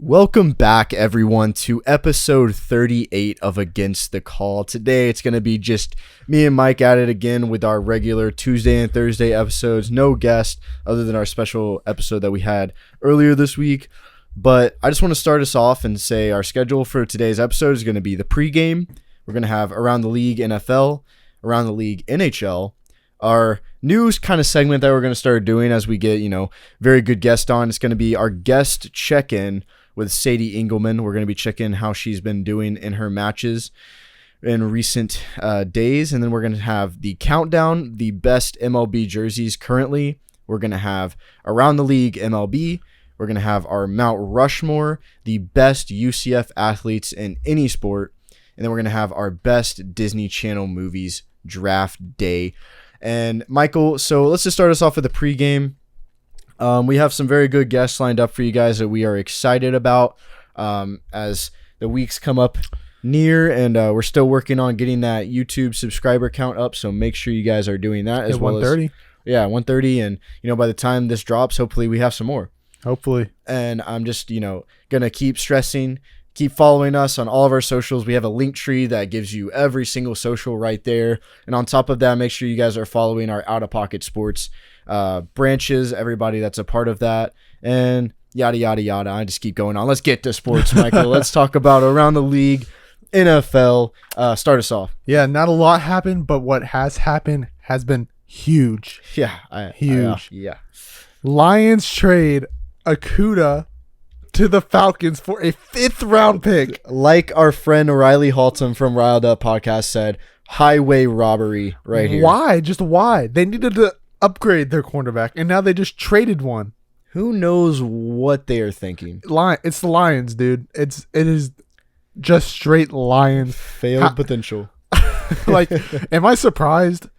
Welcome back, everyone, to episode 38 of Against the Call. Today, it's going to be just me and Mike at it again with our regular Tuesday and Thursday episodes. No guest other than our special episode that we had earlier this week. But I just want to start us off and say our schedule for today's episode is going to be the pregame. We're going to have Around the League NFL, Around the League NHL. Our news kind of segment that we're going to start doing as we get, very good guest on. It's going to be our guest check-in with Sadie Englemann. We're going to be checking how she's been doing in her matches in recent days. And then we're going to have the countdown, the best MLB jerseys currently. We're going to have Around the League MLB. We're going to have our Mount Rushmore, the best UCF athletes in any sport. And then we're going to have our best Disney Channel movies draft day. And Michael, so let's just start us off with the pregame. We have some very good guests lined up for you guys that we are excited about as the weeks come up near, and we're still working on getting that YouTube subscriber count up, so make sure you guys are doing that as well. 130. Yeah, 130, and by the time this drops, hopefully we have some more. Hopefully. And I'm just gonna keep stressing. Keep following us on all of our socials. We have a link tree that gives you every single social right there. And on top of that, make sure you guys are following our OuttaPocket Sports branches, everybody that's a part of that, and yada, yada, yada. I just keep going on. Let's get to sports, Michael. Let's talk about Around the League, NFL. Start us off. Yeah, not a lot happened, but what has happened has been huge. Yeah. Huge. Yeah. Lions trade Okuda to the Falcons for a 5th round pick. Like our friend Riley Haltom from Riled Up Podcast said, highway robbery right here. Why? Just why? They needed to upgrade their cornerback, and now they just traded one. Who knows what they are thinking? It's the Lions, dude. It is just straight Lions. Failed potential. Am I surprised?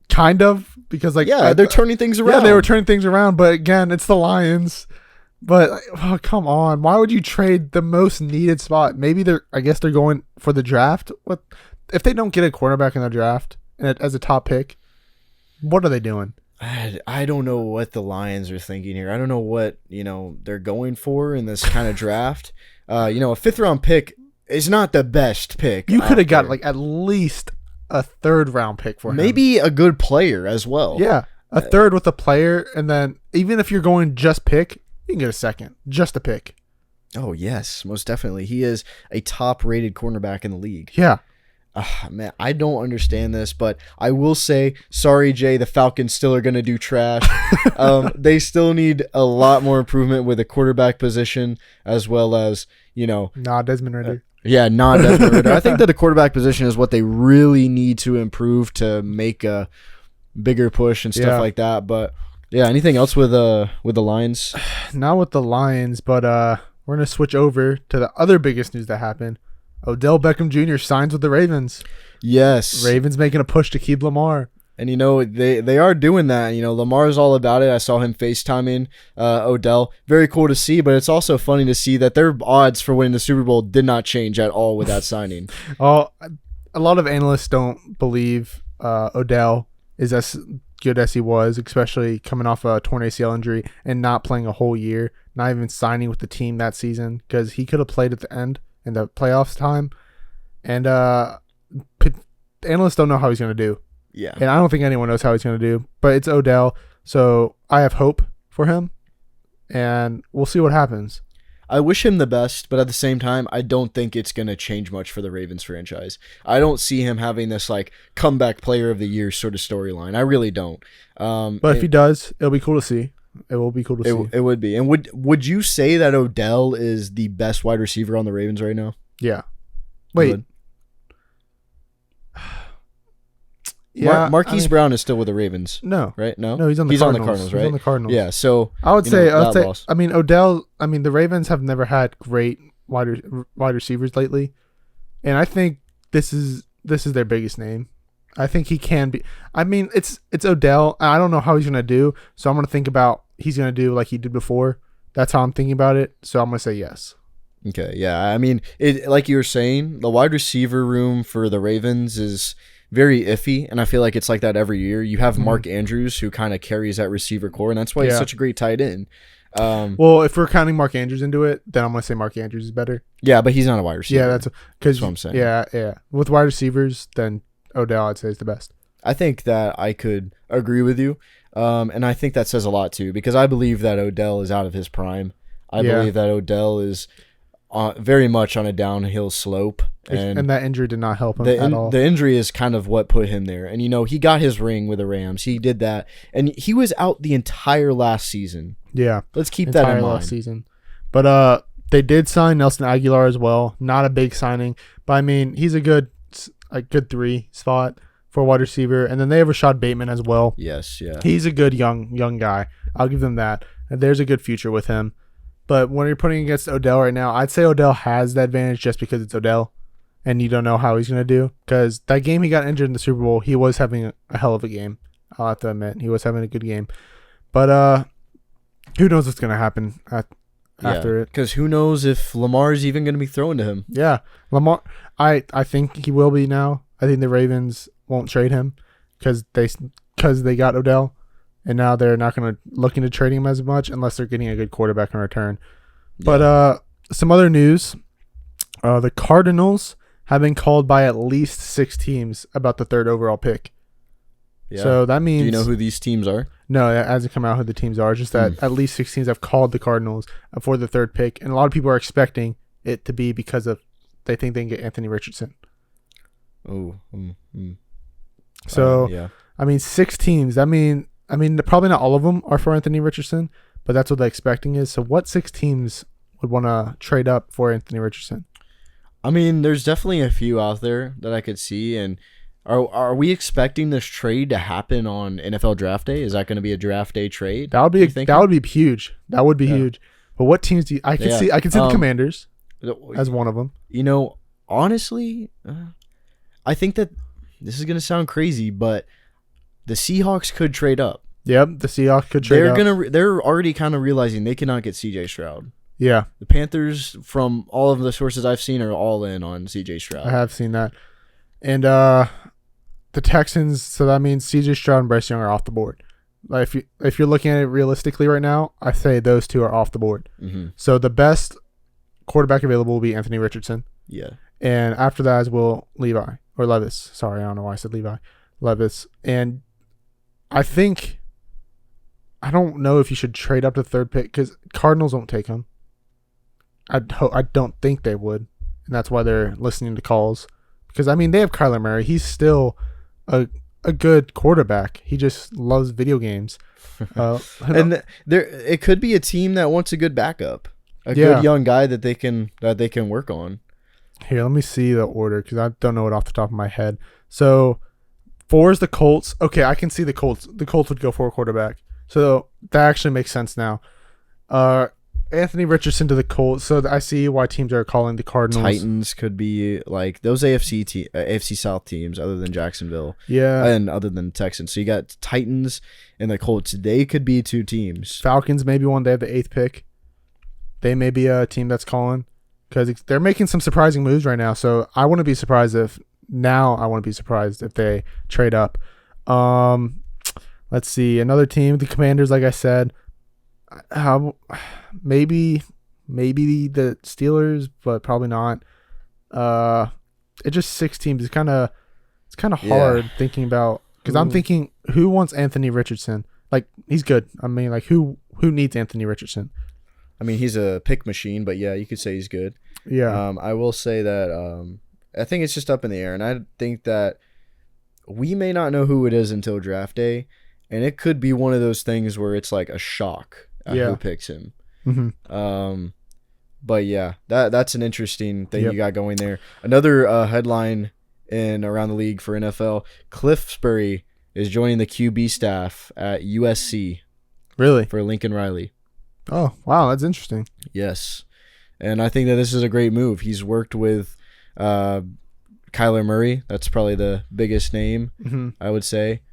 Kind of, because they're turning things around. Yeah, they were turning things around, but again, it's the Lions. But come on, why would you trade the most needed spot? Maybe I guess they're going for the draft. What if they don't get a cornerback in the draft and as a top pick? What are they doing? I don't know what the Lions are thinking here. I don't know what they're going for in this kind of draft. A 5th round pick is not the best pick. You could have got at least a 3rd round pick for him. Maybe a good player as well. Yeah, a 3rd with a player, and then even if you're going just pick, you can get a 2nd, just a pick. Oh, yes, most definitely. He is a top-rated cornerback in the league. Yeah. Man, I don't understand this, but I will say, sorry, Jay, the Falcons still are going to do trash. They still need a lot more improvement with the quarterback position, as well as, Desmond Ridder. Not Desmond Ridder. I think that the quarterback position is what they really need to improve to make a bigger push and stuff like that, but... Yeah, anything else with the Lions? Not with the Lions, but we're going to switch over to the other biggest news that happened. Odell Beckham Jr. signs with the Ravens. Yes. Ravens making a push to keep Lamar. And, they are doing that. Lamar's all about it. I saw him FaceTiming Odell. Very cool to see, but it's also funny to see that their odds for winning the Super Bowl did not change at all with that signing. A lot of analysts don't believe Odell is as good as he was, especially coming off a torn ACL injury and not playing a whole year, not even signing with the team that season, because he could have played at the end in the playoffs time. And analysts don't know how he's going to do. Yeah. And I don't think anyone knows how he's going to do, but it's Odell, so I have hope for him, and we'll see what happens. I wish him the best, but at the same time, I don't think it's going to change much for the Ravens franchise. I don't see him having this comeback player of the year sort of storyline. I really don't. But if he does, it'll be cool to see. It will be cool to see. It would be. And would you say that Odell is the best wide receiver on the Ravens right now? Yeah. Wait. Marquise Brown is still with the Ravens. No. Right? No? No, he's on the Cardinals. Right? He's on the Cardinals. Yeah, so I would say Odell, the Ravens have never had great wide receivers lately. And I think this is their biggest name. I think he can be. It's Odell. I don't know how he's going to do, so I'm going to think about he's going to do like he did before. That's how I'm thinking about it, so I'm going to say yes. Okay, yeah. Like you were saying, the wide receiver room for the Ravens is very iffy, and I feel like it's like that every year. You have Mark Andrews, who kind of carries that receiver core, and that's why he's such a great tight end. Well, if we're counting Mark Andrews into it, then I'm gonna say Mark Andrews is better. Yeah, but he's not a wide receiver. Yeah, that's what I'm saying. Yeah. With wide receivers, then Odell I'd say is the best. I think that I could agree with you, and I think that says a lot too, because I believe that Odell is out of his prime. I believe that Odell is very much on a downhill slope, and that injury did not help him at all. The injury is kind of what put him there. And, he got his ring with the Rams. He did that. And he was out the entire last season. Yeah. Let's keep that in mind. Last season. But they did sign Nelson Aguilar as well. Not a big signing. But, I mean, he's a good 3 spot for a wide receiver. And then they have Rashad Bateman as well. Yes, yeah. He's a good young guy. I'll give them that. And there's a good future with him. But when you're putting against Odell right now, I'd say Odell has the advantage just because it's Odell. And you don't know how he's going to do. Because that game he got injured in the Super Bowl, he was having a hell of a game. I'll have to admit. He was having a good game. But who knows what's going to happen after it. Because who knows if Lamar's even going to be throwing to him. Yeah. Lamar, I think he will be now. I think the Ravens won't trade him because they got Odell. And now they're not going to looking to trade him as much unless they're getting a good quarterback in return. Yeah. But some other news. The Cardinals have been called by at least 6 teams about the 3rd overall pick. Yeah. So that means... Do you know who these teams are? No, it hasn't come out who the teams are. Just that at least 6 teams have called the Cardinals for the 3rd pick. And a lot of people are expecting it to be because of they think they can get Anthony Richardson. Oh. So, yeah. I mean, 6 teams. I mean, probably not all of them are for Anthony Richardson, but that's what the expecting is. So what 6 teams would want to trade up for Anthony Richardson? I mean, there's definitely a few out there that I could see. And are we expecting this trade to happen on NFL Draft Day? Is that going to be a Draft Day trade? That would be huge. That would be huge. But what teams do you, I can see the Commanders as one of them. Honestly, I think that this is going to sound crazy, but the Seahawks could trade up. Yep, the Seahawks could trade up. They're already kind of realizing they cannot get C.J. Stroud. Yeah. The Panthers, from all of the sources I've seen, are all in on C.J. Stroud. I have seen that. And the Texans, so that means C.J. Stroud and Bryce Young are off the board. Like if you're looking at it realistically right now, I say those 2 are off the board. Mm-hmm. So the best quarterback available will be Anthony Richardson. Yeah. And after that is Will Levis. Sorry, I don't know why I said Levi. Levis. And I don't know if you should trade up to 3rd pick because Cardinals won't take him. I don't think they would, and that's why they're listening to calls. Because I mean, they have Kyler Murray. He's still a good quarterback. He just loves video games. And it could be a team that wants a good backup, good young guy that they can work on. Here, let me see the order because I don't know it off the top of my head. So 4 is the Colts. Okay, I can see the Colts. The Colts would go for a quarterback. So that actually makes sense now. Anthony Richardson to the Colts. So I see why teams are calling the Cardinals. Titans could be like those AFC South teams other than Jacksonville. Yeah. And other than Texans. So you got Titans and the Colts. They could be 2 teams. Falcons maybe one. They have the 8th pick. They may be a team that's calling because they're making some surprising moves right now. So I wouldn't be surprised if they trade up. Let's see. Another team, the Commanders, like I said. Maybe the Steelers, but probably not. It's just 6 teams. It's kind of hard thinking about because I'm thinking who wants Anthony Richardson? Like he's good. I mean, like who needs Anthony Richardson? I mean, he's a pick machine, but yeah, you could say he's good. Yeah. I will say that I think it's just up in the air, and I think that we may not know who it is until draft day, and it could be one of those things where it's like a shock at who picks him. Mm-hmm. But yeah, that's an interesting thing you got going there. Another headline in around the league for NFL: Cliffsbury is joining the QB staff at USC. Really? For Lincoln Riley. Oh, wow, that's interesting. Yes, and I think that this is a great move. He's worked with Kyler Murray. That's probably the biggest name, I would say.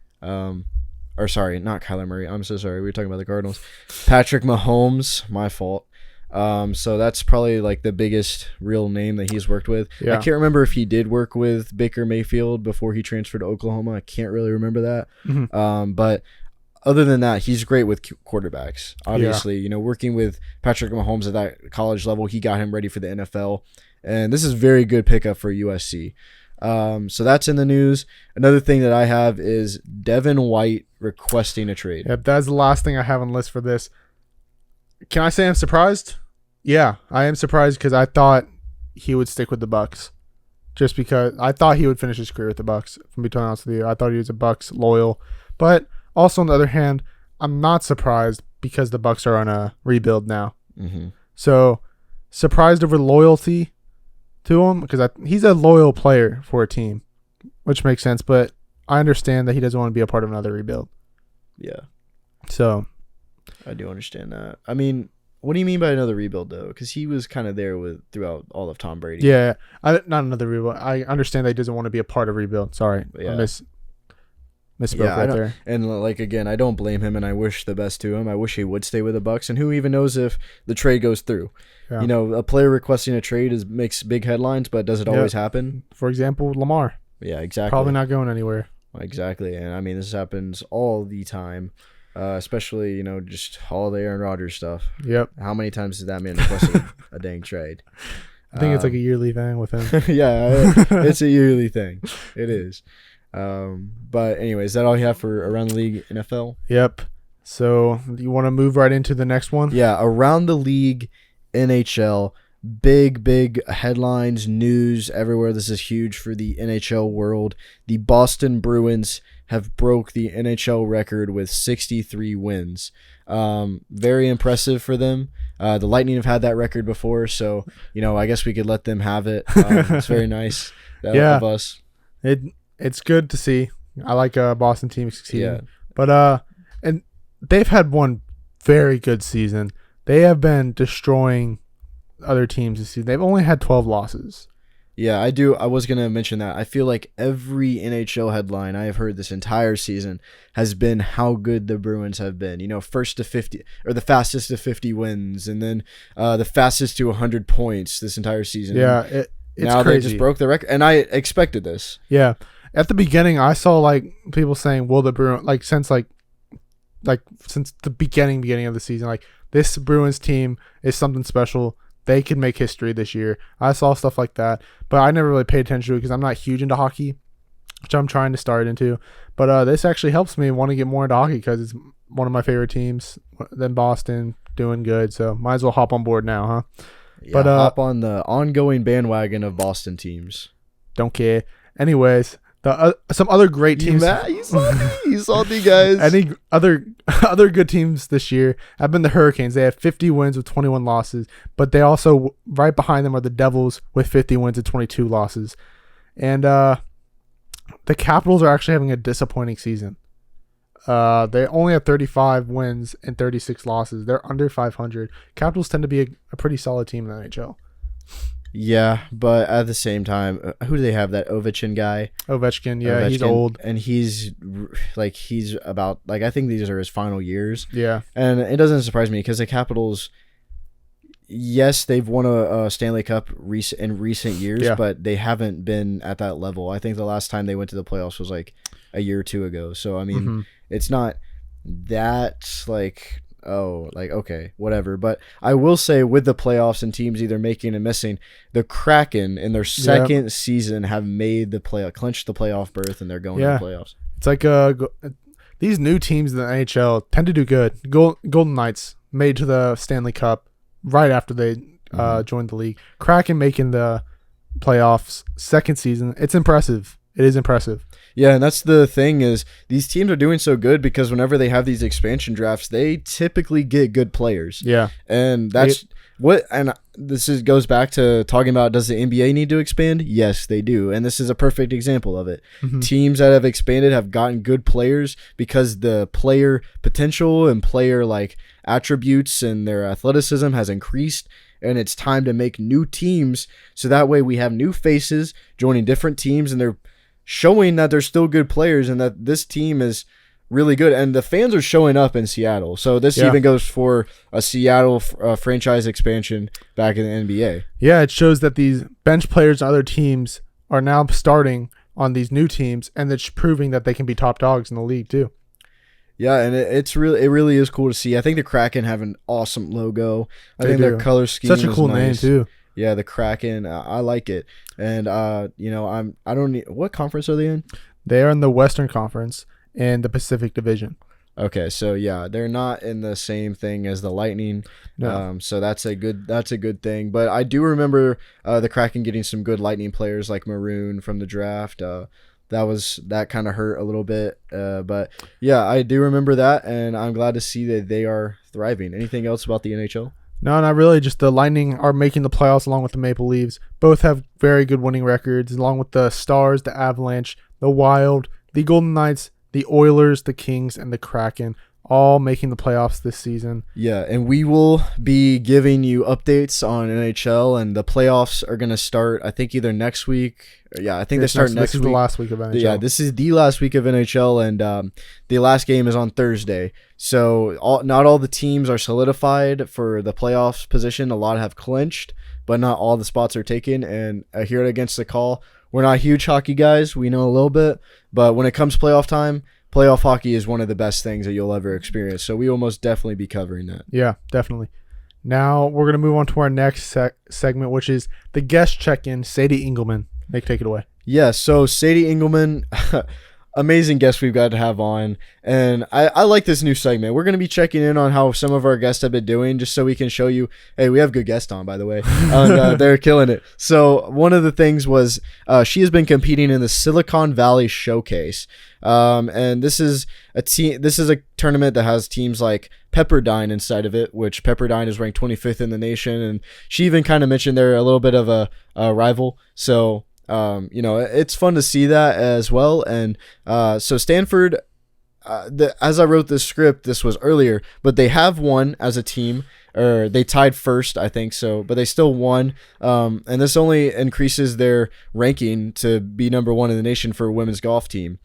Or sorry, not Kyler Murray. I'm so sorry. We were talking about the Cardinals. Patrick Mahomes, my fault. So that's probably like the biggest real name that he's worked with. Yeah. I can't remember if he did work with Baker Mayfield before he transferred to Oklahoma. I can't really remember that. But other than that, he's great with quarterbacks. Obviously, working with Patrick Mahomes at that college level, he got him ready for the NFL. And this is very good pickup for USC. So that's in the news. Another thing that I have is Devin White requesting a trade. Yep, that's the last thing I have on the list for this. Can I say I'm surprised? Yeah, I am surprised because I thought he would stick with the Bucs. Just because I thought he would finish his career with the Bucs. From being honest with you, I thought he was a Bucs loyal. But also on the other hand, I'm not surprised because the Bucs are on a rebuild now. Mm-hmm. So surprised over loyalty to him because he's a loyal player for a team, which makes sense. But I understand that he doesn't want to be a part of another rebuild. Yeah. So I do understand that. I mean, what do you mean by another rebuild, though? Because he was kind of there throughout all of Tom Brady. Yeah, not another rebuild. I understand that he doesn't want to be a part of rebuild. Sorry, yeah. I misspoke right there. And again, I don't blame him, and I wish the best to him. I wish he would stay with the Bucs, and who even knows if the trade goes through? Yeah. A player requesting a trade makes big headlines, but does it always happen? For example, Lamar. Yeah, exactly. Probably not going anywhere. Exactly, and I mean this happens all the time. Especially, just all the Aaron Rodgers stuff. Yep. How many times did that man request a dang trade? I think it's like a yearly thing with him. Yeah, it's a yearly thing. It is. But anyways, is that all you have for Around the League NFL? Yep. So you want to move right into the next one? Yeah, Around the League NHL. Big headlines, news everywhere. This is huge for the NHL world. The Boston Bruins have broke the NHL record with 63 wins. Very impressive for them. The Lightning have had that record before, so I guess we could let them have it. It's very nice of us. It's good to see. I like a Boston team succeeding. Yeah. But and they've had one very good season. They have been destroying other teams this season. They've only had 12 losses. Yeah, I do. I was going to mention that. I feel like every NHL headline I have heard this entire season has been how good the Bruins have been. First to 50 or the fastest to 50 wins, and then the fastest to 100 points this entire season. Yeah, it's now crazy. They just broke the record, and I expected this. Yeah, at the beginning, I saw people saying, "Will the Bruins since the beginning of the season, this Bruins team is something special." They could make history this year. I saw stuff like that, but I never really paid attention to it because I'm not huge into hockey, which I'm trying to start into. But this actually helps me want to get more into hockey because it's one of my favorite teams. Then Boston doing good, so might as well hop on board now, huh? Yeah, but hop on the ongoing bandwagon of Boston teams. Don't care. Anyways, some other great teams. You salty guys. Any other good teams this year have been the Hurricanes. They have 50 wins with 21 losses, but they also right behind them are the Devils with 50 wins and 22 losses. And the Capitals are actually having a disappointing season. They only have 35 wins and 36 losses. They're under 500. Capitals tend to be a pretty solid team in the NHL. Yeah, but at the same time, who do they have? That Ovechkin guy? Ovechkin, yeah, he's old. And he's about, I think these are his final years. Yeah. And it doesn't surprise me because the Capitals, yes, they've won a Stanley Cup in recent years, but they haven't been at that level. I think the last time they went to the playoffs was a year or two ago. So, I mean, it's not that okay, whatever. But I will say with the playoffs and teams either making and missing, the Kraken in their second season have made clinched the playoff berth, and they're going to the playoffs. It's these new teams in the NHL tend to do good. Golden Knights made to the Stanley Cup right after they joined the league. Kraken making the playoffs second season. It's impressive. It is impressive. Yeah, and that's the thing is these teams are doing so good because whenever they have these expansion drafts, they typically get good players. Yeah. And that's goes back to talking about, does the NBA need to expand? Yes, they do. And this is a perfect example of it. Mm-hmm. Teams that have expanded have gotten good players because the player potential and player attributes and their athleticism has increased. And it's time to make new teams so that way we have new faces joining different teams, and they're showing that they're still good players and that this team is really good. And the fans are showing up in Seattle. So this even goes for a Seattle franchise expansion back in the NBA. Yeah, it shows that these bench players and other teams are now starting on these new teams, and it's proving that they can be top dogs in the league too. Yeah, and it really is cool to see. I think the Kraken have an awesome logo. I think their color scheme such a cool is name nice. too. Yeah, the Kraken. I like it. And I don't need, what conference are they in? They are in the Western Conference and the Pacific Division. Okay, so yeah, they're not in the same thing as the Lightning. No. So that's a good thing. But I do remember the Kraken getting some good Lightning players like Maroon from the draft. That kind of hurt a little bit. But yeah, I do remember that, and I'm glad to see that they are thriving. Anything else about the NHL? No, not really. Just the Lightning are making the playoffs along with the Maple Leafs. Both have very good winning records, along with the Stars, the Avalanche, the Wild, the Golden Knights, the Oilers, the Kings, and the Kraken, all making the playoffs this season. Yeah, and we will be giving you updates on NHL, and the playoffs are going to start, I think, either next week. Yeah, I think they start next week. This is the last week of NHL. Yeah, this is the last week of NHL, and the last game is on Thursday. So not all the teams are solidified for the playoffs position. A lot have clinched, but not all the spots are taken. And here at Against the Call, we're not huge hockey guys. We know a little bit, but when it comes playoff time, playoff hockey is one of the best things that you'll ever experience. So we will most definitely be covering that. Yeah, definitely. Now we're going to move on to our next segment, which is the guest check-in. Sadie Englemann. Nick, take it away. Yeah, so Sadie Englemann, amazing guest we've got to have on. And I like this new segment. We're going to be checking in on how some of our guests have been doing, just so we can show you, hey, we have good guests on, by the way. And they're killing it. So one of the things was she has been competing in the Silicon Valley Showcase. And this is a tournament that has teams like Pepperdine inside of it, which Pepperdine is ranked 25th in the nation. And she even kind of mentioned they're a little bit of a rival. So it's fun to see that as well. And so Stanford, as I wrote this script, this was earlier, but they have won as a team, or they tied first, I think so, but they still won. And this only increases their ranking to be number one in the nation for a women's golf team.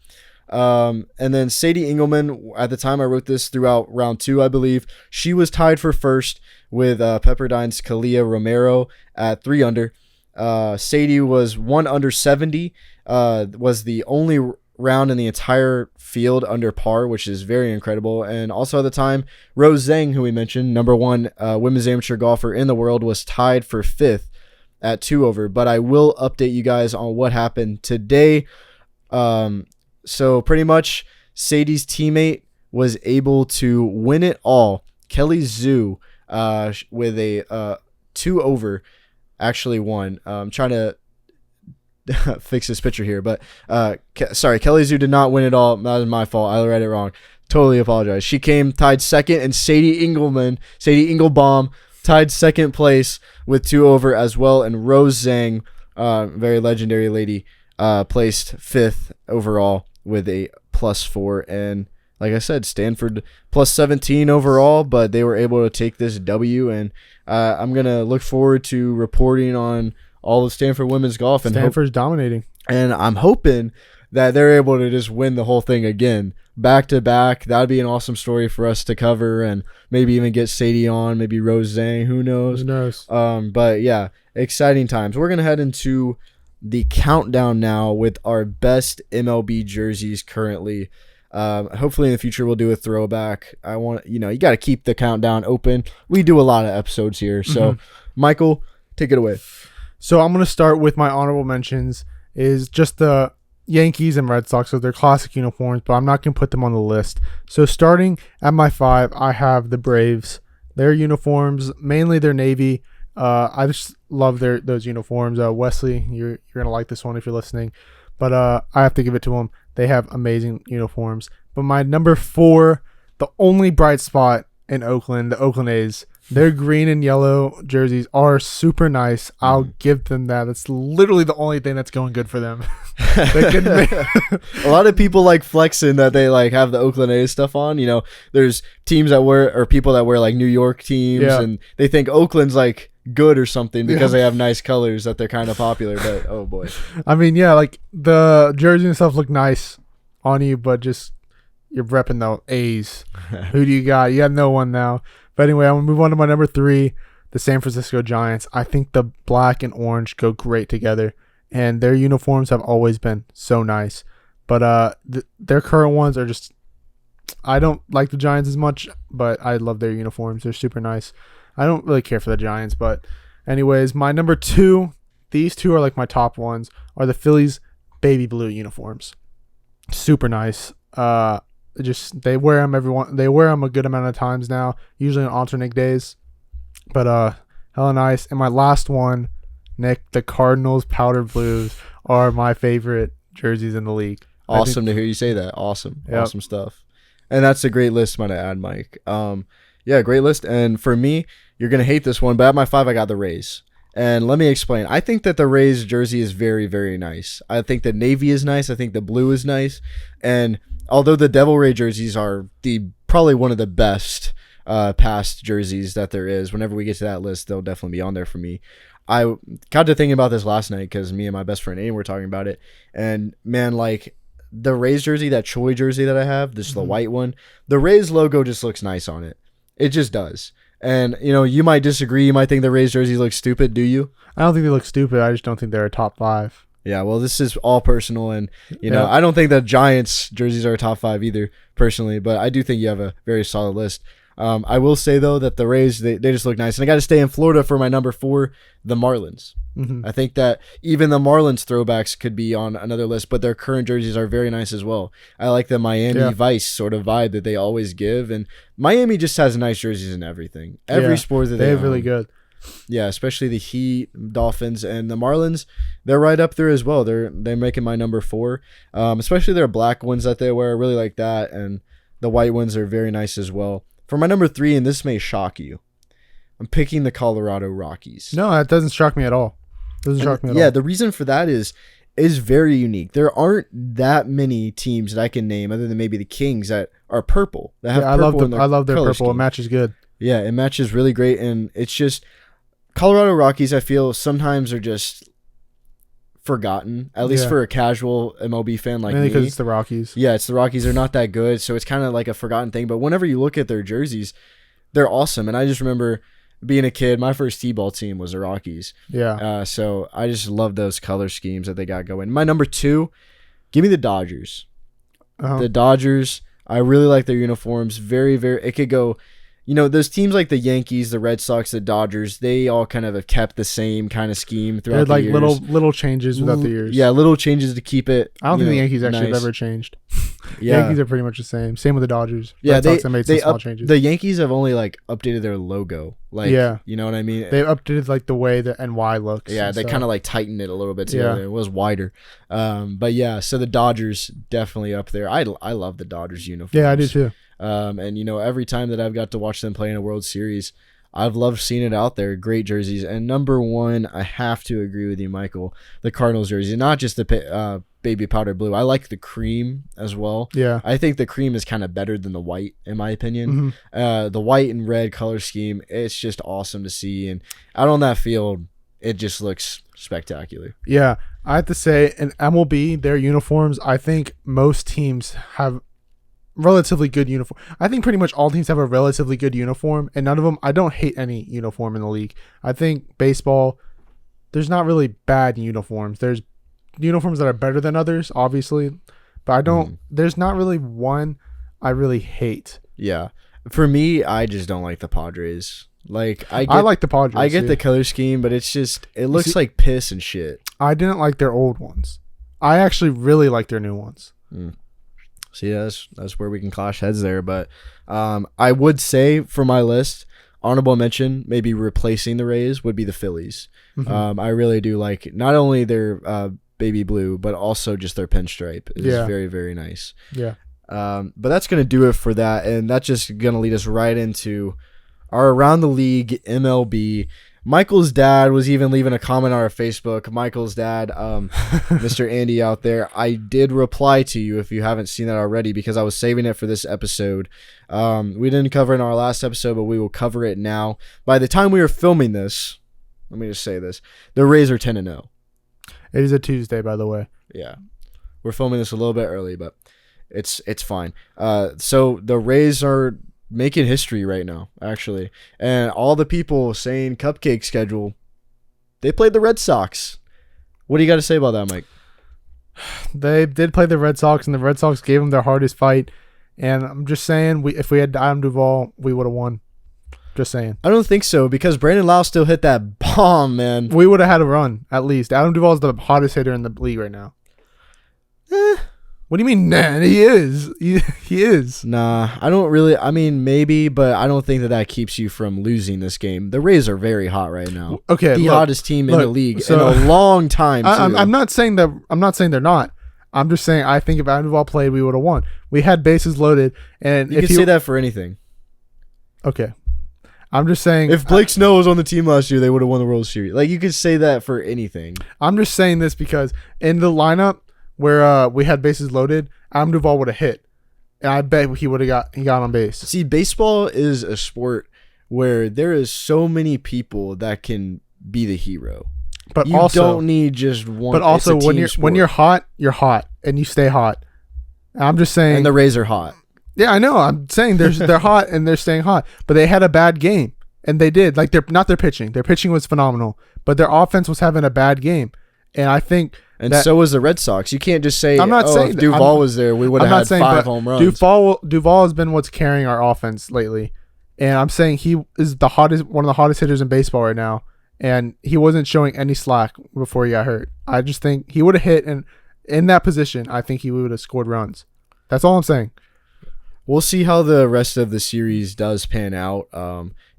And then Sadie Englemann, at the time I wrote this throughout round 2, I believe, she was tied for first with Pepperdine's Kalia Romero at 3 under. Sadie was 1 under 70, was the only round in the entire field under par, which is very incredible. And also at the time, Rose Zhang, who we mentioned, number 1 women's amateur golfer in the world, was tied for 5th at 2 over. But I will update you guys on what happened today. So pretty much Sadie's teammate was able to win it all. Kelly Zhu, with a 2 over, actually won. I'm trying to fix this picture here, but sorry, Kelly Zhu did not win it all. That was my fault. I read it wrong. Totally apologize. She came tied second, and Sadie Engelbaum tied second place with 2 over as well, and Rose Zhang, very legendary lady, placed 5th overall with a +4. And like I said, Stanford +17 overall, but they were able to take this W. And I'm going to look forward to reporting on all of Stanford women's golf. And Stanford's dominating. And I'm hoping that they're able to just win the whole thing again, back to back. That'd be an awesome story for us to cover, and maybe even get Sadie on, maybe Rose Zhang, who knows? Who knows? But yeah, exciting times. We're going to head into the countdown now with our best MLB jerseys currently. Hopefully in the future we'll do a throwback. You got to keep the countdown open. We do a lot of episodes here. So Michael, take it away. So I'm going to start with my honorable mentions is just the Yankees and Red Sox with their classic uniforms, but I'm not going to put them on the list. So starting at my 5, I have the Braves. Their uniforms, mainly their navy. I just love those uniforms. Wesley, you're going to like this one if you're listening. But I have to give it to them. They have amazing uniforms. But my number 4, the only bright spot in Oakland, the Oakland A's, their green and yellow jerseys are super nice. I'll give them that. That's literally the only thing that's going good for them. A lot of people like flexing that they like have the Oakland A's stuff on. There's teams that wear, or people that wear like New York teams, and they think Oakland's like good or something because they have nice colors that they're kind of popular. But oh boy, I mean, yeah, like the jersey and stuff look nice on you, but just you're repping the A's. Who do you got? You have no one now. But anyway, I'm going to move on to my number 3, the San Francisco Giants. I think the black and orange go great together, and their uniforms have always been so nice. But their current ones are just I don't like the Giants as much, but I love their uniforms. They're super nice. I don't really care for the Giants, but anyways, my number 2, these two are like my top ones, are the Phillies baby blue uniforms. Super nice. They wear them a good amount of times now, usually on alternate days. But hella nice. And my last one, Nick, the Cardinals powder blues are my favorite jerseys in the league. Awesome to hear you say that. Awesome. Yep. Awesome stuff. And that's a great list, might I add, Mike. Yeah, great list. And for me, you're going to hate this one, but at my 5, I got the Rays. And let me explain. I think that the Rays jersey is very, very nice. I think the navy is nice. I think the blue is nice. And although the Devil Ray jerseys are probably one of the best past jerseys that there is, whenever we get to that list, they'll definitely be on there for me. I got to thinking about this last night because me and my best friend Aiden were talking about it. And man, like the Rays jersey, that Choi jersey that I have, this is the white one, the Rays logo just looks nice on it. It just does. And, you might disagree. You might think the Rays jersey looks stupid. Do you? I don't think they look stupid. I just don't think they're a top 5. Yeah, well, this is all personal. And, I don't think the Giants jerseys are a top 5 either, personally. But I do think you have a very solid list. I will say, though, that the Rays, they just look nice. And I got to stay in Florida for my number 4, the Marlins. Mm-hmm. I think that even the Marlins throwbacks could be on another list, but their current jerseys are very nice as well. I like the Miami Vice sort of vibe that they always give. And Miami just has nice jerseys and everything. Every sport that they have really good. Yeah, especially the Heat, Dolphins, and the Marlins. They're right up there as well. They're making my number 4. Especially their black ones that they wear. I really like that. And the white ones are very nice as well. For my number 3, and this may shock you, I'm picking the Colorado Rockies. No, that doesn't shock me at all. Yeah, the reason for that is very unique. There aren't that many teams that I can name other than maybe the Kings that are purple. That have purple I love their purple. Scheme. It matches good. Yeah, it matches really great, and it's just Colorado Rockies, I feel sometimes are just forgotten, at least for a casual MLB fan like me. Because it's the Rockies. Yeah, it's the Rockies. They're not that good, so it's kind of like a forgotten thing. But whenever you look at their jerseys, they're awesome. And I just remember being a kid, my first T-ball team was the Rockies. Yeah. So I just love those color schemes that they got going. My number 2, give me the Dodgers. Uh-huh. The Dodgers, I really like their uniforms. Very, very, it could go... those teams like the Yankees, the Red Sox, the Dodgers, they all kind of have kept the same kind of scheme throughout the years. Little changes throughout the years. Yeah, little changes to keep it. I don't think the Yankees actually have ever changed. Yeah. Yankees are pretty much the same. Same with the Dodgers. Yeah, Red Sox have made some small changes. The Yankees have only updated their logo. You know what I mean? They've updated the way the NY looks. Yeah, they kind of tightened it a little bit together. It was wider. But yeah, so the Dodgers definitely up there. I love the Dodgers uniforms. Yeah, I do too. And every time that I've got to watch them play in a World Series, I've loved seeing it out there. Great jerseys. And number 1, I have to agree with you, Michael, the Cardinals jersey, not just the baby powder blue. I like the cream as well. Yeah. I think the cream is kind of better than the white, in my opinion. Mm-hmm. The white and red color scheme, it's just awesome to see. And out on that field, it just looks spectacular. Yeah. I have to say, in MLB, their uniforms, I think most teams have relatively good uniform. I think pretty much all teams have a relatively good uniform, and none of them, I don't hate any uniform in the league. I think baseball, there's not really bad uniforms. There's uniforms that are better than others, obviously, but I don't, there's not really one I really hate. Yeah. For me, I just don't like the Padres. I like the Padres. I get the color scheme, but it's just, it looks like piss and shit. I didn't like their old ones. I actually really like their new ones. See, that's where we can clash heads there. But I would say for my list, honorable mention, maybe replacing the Rays, would be the Phillies. Mm-hmm. I really do like not only their baby blue, but also just their pinstripe. It's very, very nice. Yeah. But that's going to do it for that. And that's just going to lead us right into our Around the League MLB. Michael's dad was even leaving a comment on our Facebook. Michael's dad, Mr. Andy out there, I did reply to you if you haven't seen that already because I was saving it for this episode. We didn't cover it in our last episode, but we will cover it now. By the time we were filming this, let me just say this, the Rays are 10-0. It is a Tuesday, by the way. Yeah. We're filming this a little bit early, but it's fine. So the Rays are making history right now, actually. And all the people saying cupcake schedule, they played the Red Sox. What do you got to say about that, Mike? They did play the Red Sox, and the Red Sox gave them their hardest fight. And I'm just saying, if we had Adam Duvall, we would have won. Just saying. I don't think so because Brandon Lau still hit that bomb, man. We would have had a run, at least. Adam Duvall is the hottest hitter in the league right now. What do you mean, nah? He is. He is. Nah, I don't really. I mean, maybe, but I don't think that keeps you from losing this game. The Rays are very hot right now. Okay, the hottest team in the league in a long time. I'm not saying that. I'm not saying they're not. I'm just saying I think if Adam Duvall played, we would have won. We had bases loaded, and you can say that for anything. Okay, I'm just saying if Blake Snow was on the team last year, they would have won the World Series. Like you could say that for anything. I'm just saying this because in the lineup where we had bases loaded, Adam Duvall would have hit, and I bet he got on base. See, baseball is a sport where there is so many people that can be the hero. But you also, don't need just one. But also, when you're hot, and you stay hot. I'm just saying. And the Rays are hot. Yeah, I know. I'm saying they're hot and they're staying hot. But they had a bad game, and they did. Like not their pitching. Their pitching was phenomenal, but their offense was having a bad game, and I think. And so was the Red Sox. You can't just say, I'm not saying if Duvall was there, we would have had 5 home runs. Duvall has been what's carrying our offense lately. And I'm saying he is one of the hottest hitters in baseball right now. And he wasn't showing any slack before he got hurt. I just think he would have hit, and in that position, I think he would have scored runs. That's all I'm saying. We'll see how the rest of the series does pan out.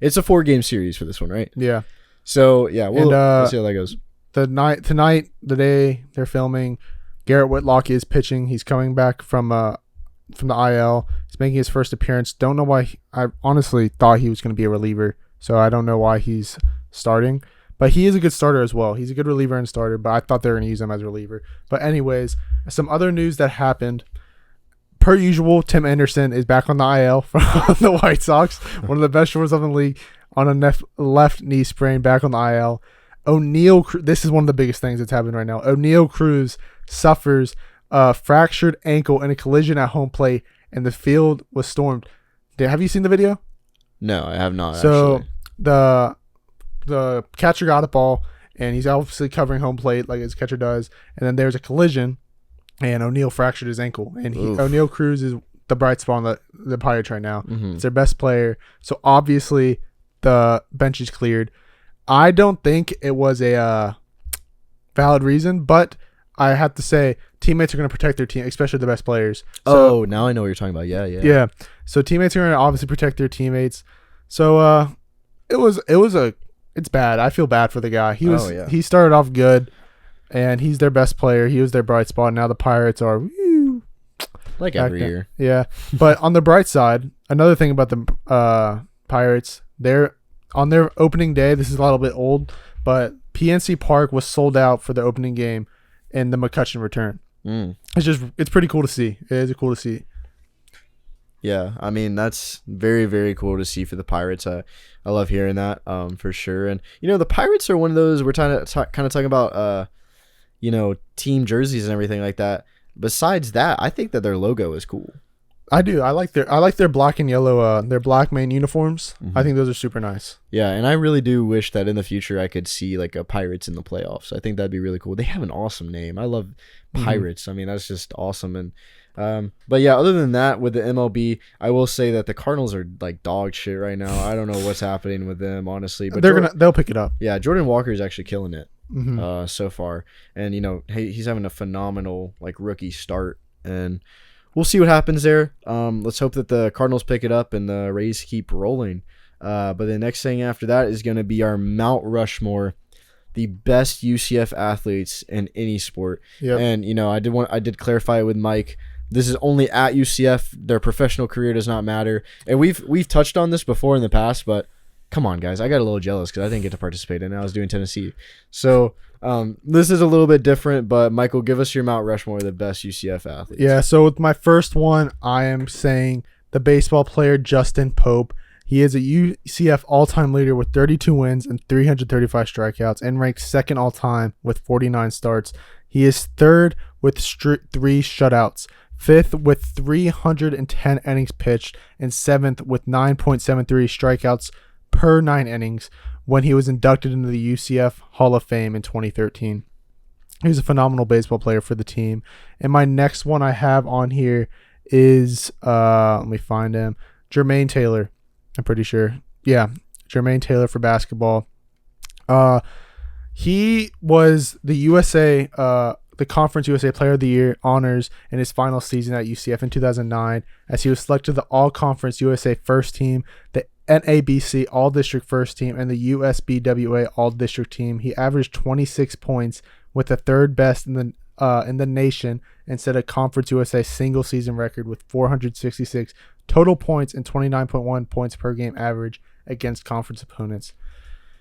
It's a 4-game series for this one, right? Yeah. So, yeah, we'll see how that goes. Tonight, the day they're filming, Garrett Whitlock is pitching. He's coming back from the IL. He's making his first appearance. Don't know why. I honestly thought he was going to be a reliever, so I don't know why he's starting. But he is a good starter as well. He's a good reliever and starter, but I thought they were going to use him as a reliever. But anyways, some other news that happened. Per usual, Tim Anderson is back on the IL from the White Sox, one of the best shortstops in the league, on a left knee sprain, back on the IL. This is one of the biggest things that's happening right now. O'Neal Cruz suffers a fractured ankle in a collision at home plate, and the field was stormed. Have you seen the video? No, I have not. So actually. the catcher got a ball, and he's obviously covering home plate like his catcher does, and then there's a collision, and O'Neal fractured his ankle. And O'Neal Cruz is the bright spot on the Pirates right now. Mm-hmm. It's their best player. So obviously the bench is cleared. I don't think it was a valid reason, but I have to say teammates are going to protect their team, especially the best players. So, now I know what you're talking about. Yeah. So teammates are going to obviously protect their teammates. So it's bad. I feel bad for the guy. He started off good, and he's their best player. He was their bright spot. Now the Pirates are like every year. Yeah, but on the bright side, another thing about the Pirates, they're on their opening day. This is a little bit old, but PNC Park was sold out for the opening game in the McCutcheon return. It's pretty cool to see. It is cool to see. Yeah, I mean, that's very, very cool to see for the Pirates. I love hearing that for sure. And, the Pirates are one of those, we're kind of talking about, team jerseys and everything like that. Besides that, I think that their logo is cool. I do. I like their black and yellow, their black main uniforms. Mm-hmm. I think those are super nice. Yeah, and I really do wish that in the future I could see like a Pirates in the playoffs. I think that'd be really cool. They have an awesome name. I love Pirates. I mean, that's just awesome. And but yeah, other than that, with the MLB, I will say that the Cardinals are like dog shit right now. I don't know what's happening with them, honestly. But they'll pick it up. Yeah, Jordan Walker is actually killing it so far, and he's having a phenomenal like rookie start, and we'll see what happens there. Let's hope that the Cardinals pick it up and the Rays keep rolling. But the next thing after that is going to be our Mount Rushmore, the best UCF athletes in any sport. Yep. And I did clarify it with Mike. This is only at UCF. Their professional career does not matter. And we've touched on this before in the past, but come on, guys. I got a little jealous because I didn't get to participate in it. I was doing Tennessee. So this is a little bit different, but Michael, give us your Mount Rushmore, the best UCF athletes. Yeah, so with my first one, I am saying the baseball player Justin Pope. He is a UCF all-time leader with 32 wins and 335 strikeouts and ranked second all-time with 49 starts. He is third with 3 shutouts, fifth with 310 innings pitched, and seventh with 9.73 strikeouts per 9 innings when he was inducted into the UCF Hall of Fame in 2013. He was a phenomenal baseball player for the team. And my next one I have on here is let me find him. Jermaine Taylor. I'm pretty sure. Yeah, Jermaine Taylor for basketball. He was the the Conference USA Player of the Year honors in his final season at UCF in 2009, as he was selected to the All-Conference USA First Team, the NABC All-District First Team, and the USBWA All-District Team. He averaged 26 points, with the third best in the nation, and set a Conference USA single-season record with 466 total points and 29.1 points per game average against conference opponents.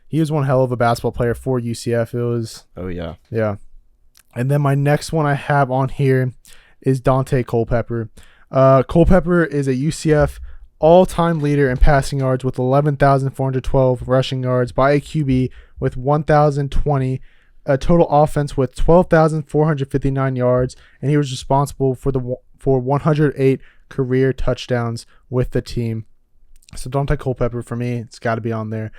He was one hell of a basketball player for UCF. It was... Oh, yeah. Yeah. And then my next one I have on here is Dante Culpepper. Culpepper is a UCF all-time leader in passing yards with 11,412 rushing yards by a QB with 1,020, a total offense with 12,459 yards, and he was responsible for 108 career touchdowns with the team. So Dante Culpepper, for me, it's got to be on there.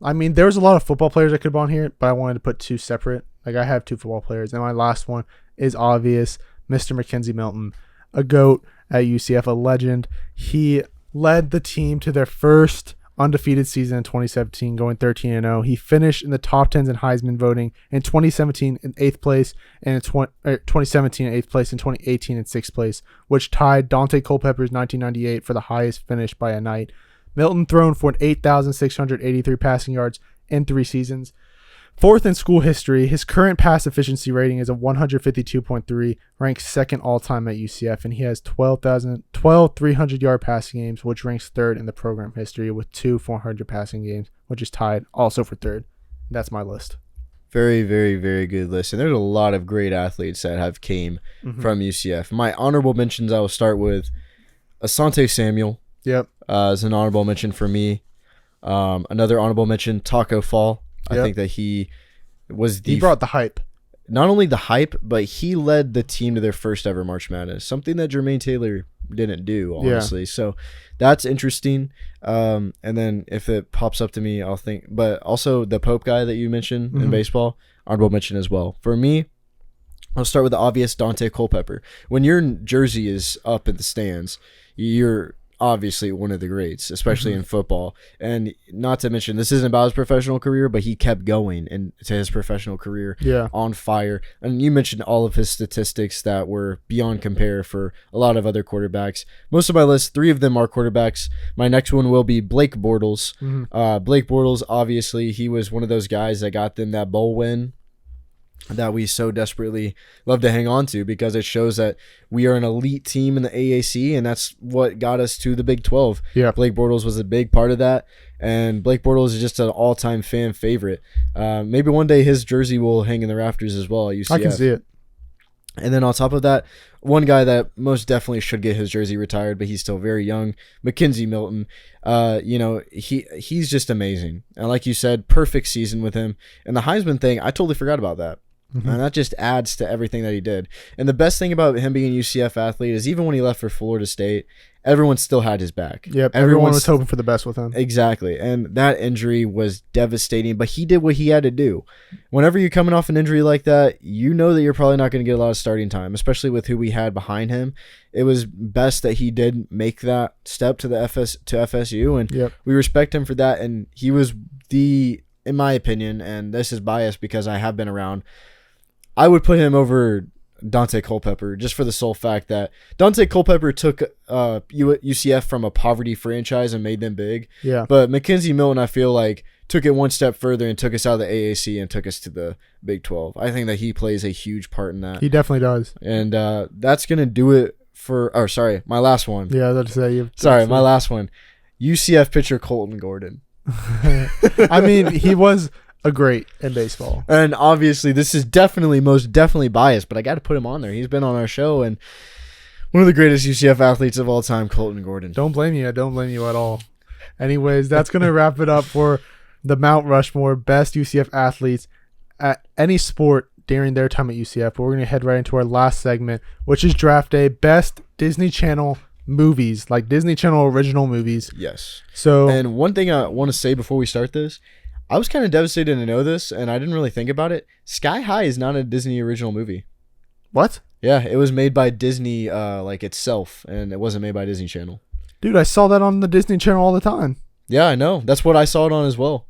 I mean, there's a lot of football players I could have on here, but I wanted to put two separate. Like, I have two football players, and my last one is obvious, Mr. Mackenzie Milton, a GOAT at UCF, a legend. He led the team to their first undefeated season in 2017, going 13-0. He finished in the top 10s in Heisman voting in 2017 in 8th place, and in 2017 in 8th place, and 2018 in 6th place, which tied Dante Culpepper's 1998 for the highest finish by a night. Milton thrown for 8,683 passing yards in 3 seasons. Fourth in school history, his current pass efficiency rating is a 152.3, ranks second all-time at UCF, and he has 12 300-yard passing games, which ranks third in the program history with 2 400 passing games, which is tied also for third. That's my list. Very, very, very good list. And there's a lot of great athletes that have came from UCF. My honorable mentions, I will start with Asante Samuel. Yep. As an honorable mention for me. Another honorable mention, Taco Fall. I think that he brought the hype. Not only the hype, but he led the team to their first ever March Madness, something that Jermaine Taylor didn't do, honestly. Yeah. So that's interesting. And then if it pops up to me, I'll think. But also the Pope guy that you mentioned in baseball, honorable mention as well. For me, I'll start with the obvious, Dante Culpepper. When your jersey is up in the stands, you're obviously one of the greats, especially in football. And not to mention, this isn't about his professional career, but he kept going into his professional career on fire. And you mentioned all of his statistics that were beyond compare for a lot of other quarterbacks. Most of my list, 3 of them are quarterbacks. My next one will be Blake Bortles. Blake Bortles, obviously, he was one of those guys that got them that bowl win that we so desperately love to hang on to, because it shows that we are an elite team in the AAC, and that's what got us to the Big 12. Yeah, Blake Bortles was a big part of that, and Blake Bortles is just an all-time fan favorite. Maybe one day his jersey will hang in the rafters as well at UCF. I can see it. And then on top of that, one guy that most definitely should get his jersey retired, but he's still very young, Mackenzie Milton. He's just amazing. And like you said, perfect season with him. And the Heisman thing, I totally forgot about that. And that just adds to everything that he did. And the best thing about him being a UCF athlete is even when he left for Florida State, everyone still had his back. Yep, everyone was hoping for the best with him. Exactly. And that injury was devastating, but he did what he had to do. Whenever you're coming off an injury like that, you know that you're probably not going to get a lot of starting time, especially with who we had behind him. It was best that he did make that step to FSU, and we respect him for that. And he was in my opinion, and this is biased because I have been around, I would put him over Dante Culpepper just for the sole fact that Dante Culpepper took UCF from a poverty franchise and made them big. Yeah. But Mackenzie Milton, I feel like, took it one step further and took us out of the AAC and took us to the Big 12. I think that he plays a huge part in that. He definitely does. And that's going to do it for – oh, sorry, my last one. Yeah, that's my last one. UCF pitcher Colton Gordon. I mean, he was – a great in baseball. And obviously this is most definitely biased, but I got to put him on there. He's been on our show, and one of the greatest UCF athletes of all time, Colton Gordon. Don't blame you. I don't blame you at all. Anyways, that's going to wrap it up for the Mount Rushmore best UCF athletes at any sport during their time at UCF. But we're going to head right into our last segment, which is Draft Day, best Disney Channel movies, like Disney Channel original movies. Yes. So, and one thing I want to say before we start this, I was kind of devastated to know this, and I didn't really think about it. Sky High is not a Disney original movie. What? Yeah, it was made by Disney, like itself, and it wasn't made by Disney Channel. Dude, I saw that on the Disney Channel all the time. Yeah, I know. That's what I saw it on as well.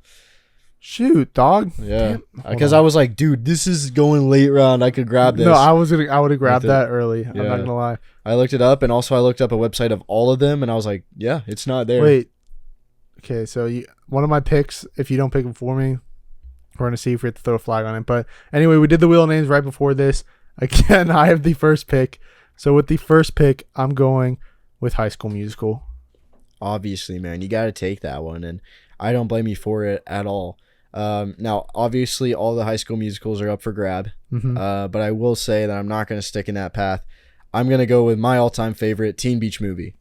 Shoot, dog. Yeah, because I was like, dude, this is going late round. I could grab this. No, I would have grabbed that early. I'm not gonna lie. I looked it up, and also I looked up a website of all of them, and I was like, yeah, it's not there. Wait. Okay, so one of my picks, if you don't pick them for me, we're gonna see if we have to throw a flag on it. But anyway, we did the wheel of names right before this. Again, I have the first pick. So with the first pick, I'm going with High School Musical. Obviously, man, you got to take that one, and I don't blame you for it at all. Now, obviously, all the High School Musicals are up for grab, but I will say that I'm not going to stick in that path. I'm going to go with my all-time favorite, Teen Beach Movie.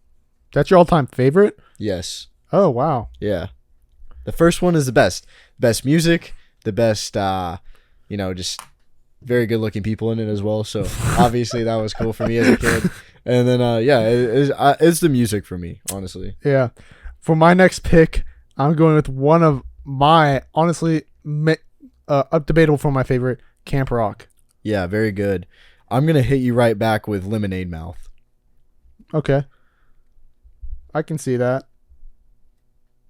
That's your all-time favorite? Yes. Oh, wow. Yeah. The first one is the best. Best music, the best, just very good-looking people in it as well. So, obviously, that was cool for me as a kid. And then, it's the music for me, honestly. Yeah. For my next pick, I'm going with one of my, honestly, up debatable for my favorite, Camp Rock. Yeah, very good. I'm going to hit you right back with Lemonade Mouth. Okay. I can see that.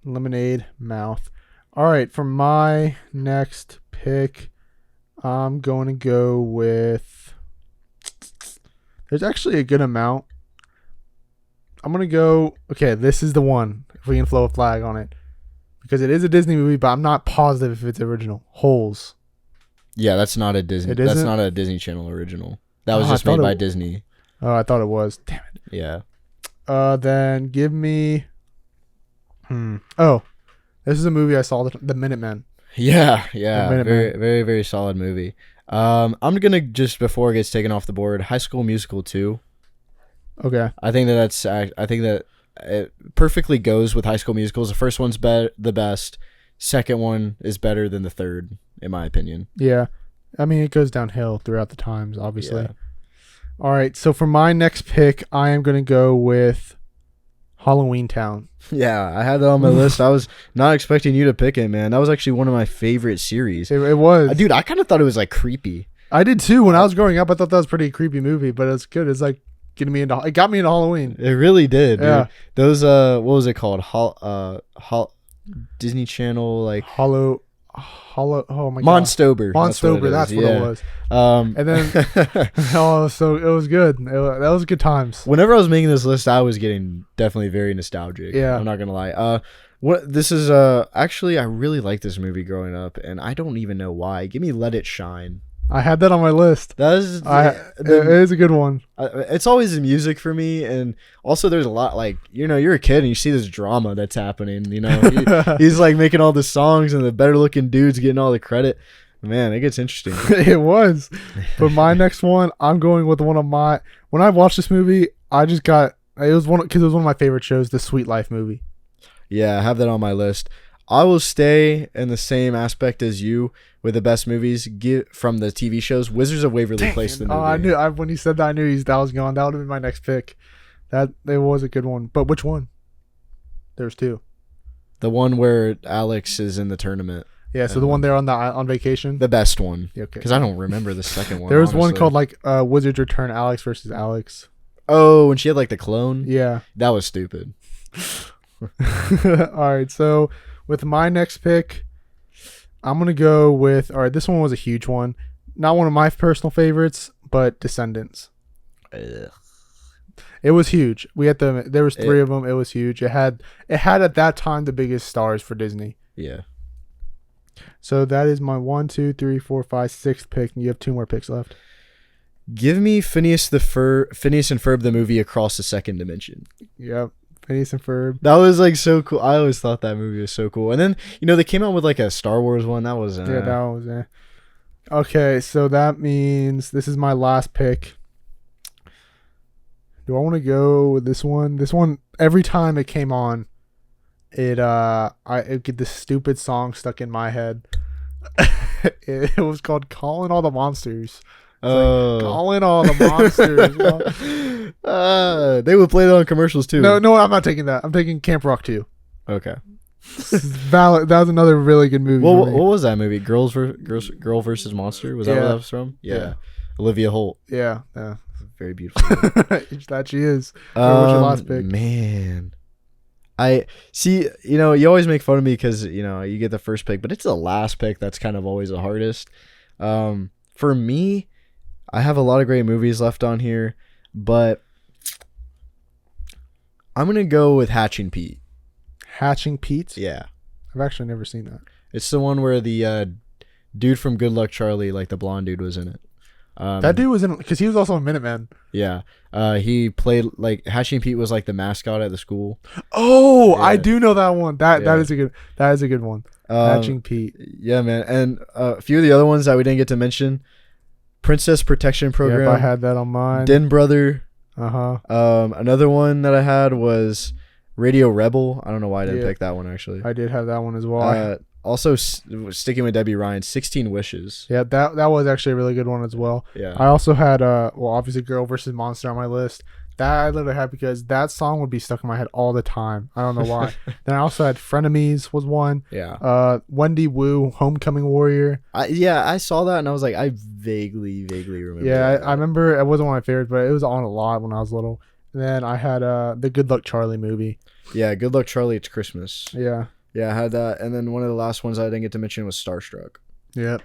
Lemonade Mouth. All right, for my next pick, I'm going to go with... There's actually a good amount. I'm going to go... Okay, this is the one, if we can throw a flag on it. Because it is a Disney movie, but I'm not positive if it's original. Holes. Yeah, that's not a Disney. That's not a Disney Channel original. That was just made by Disney. Oh, I thought it was. Damn it. Yeah. Then give me... Oh, this is a movie I saw, The Minutemen. Yeah. Very, very, very solid movie. I'm gonna just, before it gets taken off the board, High School Musical 2. Okay. I think that it perfectly goes with High School Musicals. The first one's the best. Second one is better than the third, in my opinion. Yeah. I mean, it goes downhill throughout the times, obviously. Yeah. All right. So for my next pick, I am going to go with Halloween Town. Yeah, I had that on my list. I was not expecting you to pick it, man. That was actually one of my favorite series. It was. Dude, I kind of thought it was like creepy. I did too. When I was growing up, I thought that was a pretty creepy movie, but it's good. It's like it got me into Halloween. It really did, dude. Yeah. Those what was it called? Disney Channel, like Hollow. Oh my god. Monstober. That's what it was. And then so it was good. That was good times. Whenever I was making this list, I was getting definitely very nostalgic. Yeah. I'm not gonna lie. This is actually, I really liked this movie growing up, and I don't even know why. Give me Let It Shine. I had that on my list. It is a good one. It's always the music for me, and also there's a lot, like, you're a kid and you see this drama that's happening. He's like making all the songs, and the better looking dude's getting all the credit. Man, it gets interesting. It was. But my next one, I'm going with one of my. When I watched this movie, it was one of my favorite shows, the Sweet Life movie. Yeah, I have that on my list. I will stay in the same aspect as you with the best movies from the TV shows. Wizards of Waverly Place, the movie. I knew. When you said that, I knew that was gone. That would have been my next pick. It was a good one. But which one? There's two. The one where Alex is in the tournament. Yeah, so the one there on vacation. The best one. Okay. Because I don't remember the second one. There was one called like Wizards Return, Alex versus Alex. Oh, and she had like the clone. Yeah. That was stupid. All right, so with my next pick, I'm going to go with... All right, this one was a huge one. Not one of my personal favorites, but Descendants. Ugh. It was huge. There was three of them. It was huge. It had at that time the biggest stars for Disney. Yeah. So that is my 1, 2, 3, 4, 5, 6th pick, and you have 2 more picks left. Give me Phineas and Ferb, the movie Across the Second Dimension. Yep. Phineas and Ferb. That was like so cool. I always thought that movie was so cool. And then, they came out with like a Star Wars one. That was... Yeah, that was... Okay, so that means this is my last pick. Do I want to go with this one? This one, every time it came on, it get this stupid song stuck in my head. It was called Calling All the Monsters. Calling All the Monsters. They would play that on commercials too. No, I'm not taking that. I'm taking Camp Rock 2. Okay. Valid. That was another really good movie. Well, what was that movie? Girl versus Monster? Was that what that was from? Yeah. Olivia Holt. Yeah. Very beautiful. That she is. What's your last pick? Man. I see, you always make fun of me because, you get the first pick, but it's the last pick that's kind of always the hardest. For me, I have a lot of great movies left on here, but I'm going to go with Hatching Pete. Hatching Pete? Yeah. I've actually never seen that. It's the one where the dude from Good Luck Charlie, like the blonde dude, was in it. That dude was in, because he was also a Minuteman. Yeah. He played, like, Hatching Pete was like the mascot at the school. Oh, Yeah. I do know that one. That Yeah. is a good one. Hatching Pete. Yeah, man. And a few of the other ones that we didn't get to mention: Princess Protection Program. Yeah, I had that on mine. Den Brother. Uh-huh. Another one that I had was Radio Rebel. I don't know why I didn't pick that one, actually. I did have that one as well. Also, sticking with Debbie Ryan, 16 Wishes. Yeah, that was actually a really good one as well. Yeah. I also had obviously Girl versus Monster on my list. That I literally had because that song would be stuck in my head all the time. I don't know why. Then I also had Frenemies was one. Yeah. Wendy Wu, Homecoming Warrior. I saw that and I was like, I vaguely remember. Yeah, I remember it wasn't one of my favorites, but it was on a lot when I was little. And then I had the Good Luck Charlie movie. Yeah, Good Luck Charlie, It's Christmas. Yeah. Yeah, I had that. And then one of the last ones I didn't get to mention was Starstruck. Yep.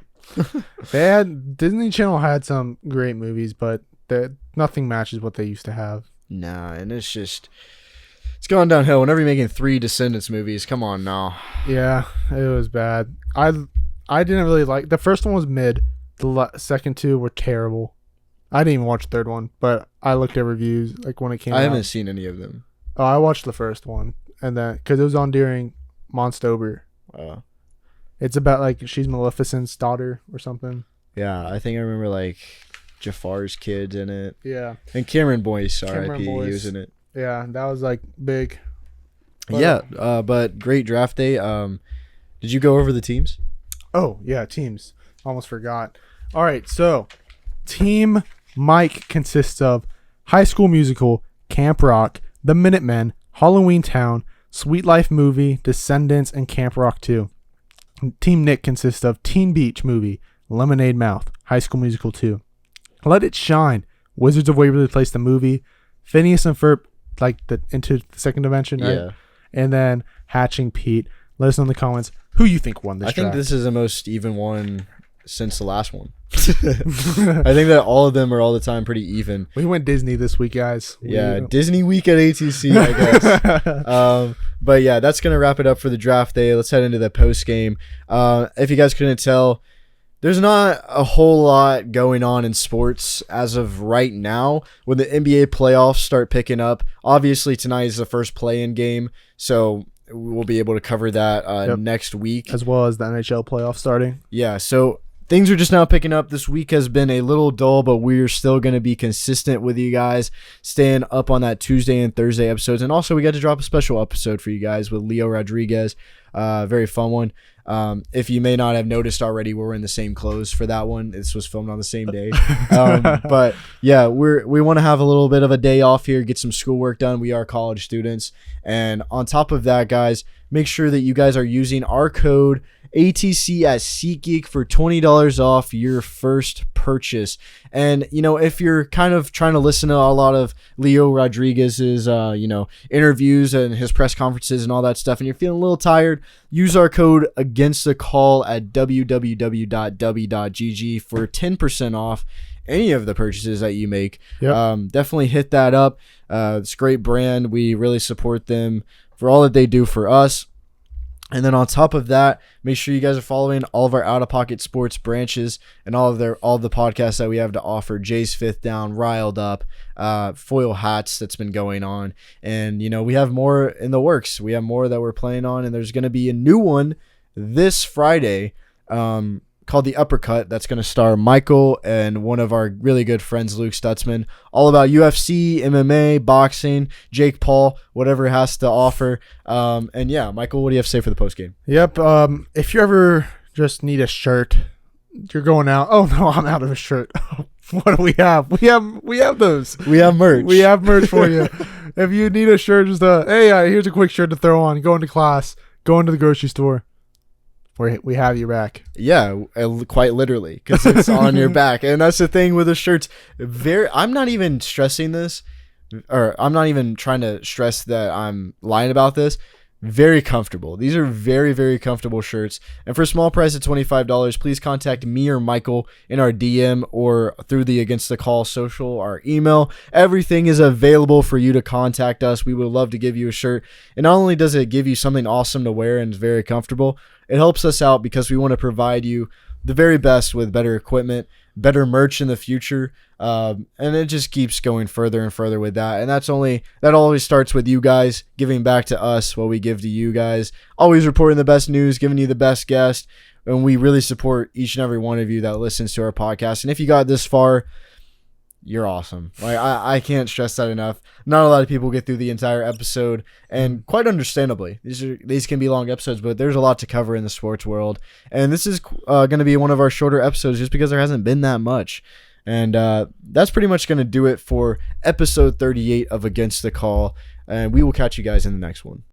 Disney Channel had some great movies, but nothing matches what they used to have. Nah, and it's gone downhill. Whenever you're making 3 Descendants movies, come on now. Yeah, it was bad. I didn't really like the first one was mid. The second 2 were terrible. I didn't even watch the third one, but I looked at reviews like when it came out. I haven't seen any of them. Oh, I watched the first one, and then because it was on during Monstober. It's about like she's Maleficent's daughter or something. Yeah, I think I remember like Jafar's kids in it. Yeah. And Cameron Boyce, R.I.P. He was in it. Yeah, that was like big. But great draft day. Did you go over the teams? Oh, yeah, teams. Almost forgot. All right, so Team Mike consists of High School Musical, Camp Rock, The Minutemen, Halloween Town, Sweet Life Movie, Descendants, and Camp Rock 2. Team Nick consists of Teen Beach Movie, Lemonade Mouth, High School Musical 2, Let It Shine, Wizards of Waverly Place the movie, Phineas and Ferb, like into the second dimension, right? Yeah. And then Hatching Pete. Let us know in the comments who you think won this draft. I think this is the most even one since the last one. I think that all of them are all the time pretty even. We went Disney this week, guys. Disney week at ATC, I guess. But yeah, that's going to wrap it up for the draft day. Let's head into the post game. If you guys couldn't tell, there's not a whole lot going on in sports as of right now. When the NBA playoffs start picking up, obviously tonight is the first play-in game, so we'll be able to cover that next week. As well as the NHL playoffs starting. Yeah, so things are just now picking up. This week has been a little dull, but we're still going to be consistent with you guys, staying up on that Tuesday and Thursday episodes. And also, we got to drop a special episode for you guys with Leo Rodriguez. Very fun one. If you may not have noticed already, we're in the same clothes for that one. This was filmed on the same day. But yeah, we want to have a little bit of a day off here, get some schoolwork done. We are college students. And on top of that, guys, make sure that you guys are using our code ATC at SeatGeek for $20 off your first purchase. And, if you're kind of trying to listen to a lot of Leo Rodriguez's, interviews and his press conferences and all that stuff, and you're feeling a little tired, use our code against the call at www.w.gg for 10% off any of the purchases that you make. Yep. Definitely hit that up. It's a great brand. We really support them for all that they do for us. And then on top of that, make sure you guys are following all of our OuttaPocket Sports branches and all the podcasts that we have to offer. Jay's Fifth Down, Riled Up, Foil Hats that's been going on. And, we have more in the works. We have more that we're playing on, and there's going to be a new one this Friday called The Uppercut that's going to star Michael and one of our really good friends, Luke Stutzman, all about UFC, MMA, boxing, Jake Paul, whatever it has to offer. And yeah, Michael, what do you have to say for the post game? Yep. If you ever just need a shirt, you're going out. Oh no, I'm out of a shirt. What do we have? We have those. We have merch. We have merch for you. If you need a shirt, just here's a quick shirt to throw on. Go into class. Go into the grocery store. we have your back. Yeah, quite literally, because it's on your back. And that's the thing with the shirts. I'm not even stressing this, or I'm not even trying to stress that I'm lying about this. Very comfortable. These are very, very comfortable shirts. And for a small price of $25, please contact me or Michael in our DM or through the Against the Call social, our email. Everything is available for you to contact us. We would love to give you a shirt. And not only does it give you something awesome to wear and is very comfortable, it helps us out because we want to provide you the very best with better equipment, better merch in the future, and it just keeps going further and further with that. And that always starts with you guys giving back to us what we give to you guys, always reporting the best news, giving you the best guest, and we really support each and every one of you that listens to our podcast. And if you got this far, you're awesome. Like I can't stress that enough. Not a lot of people get through the entire episode, and quite understandably, these can be long episodes, but there's a lot to cover in the sports world. And this is going to be one of our shorter episodes just because there hasn't been that much. And that's pretty much going to do it for episode 38 of Against the Call. And we will catch you guys in the next one.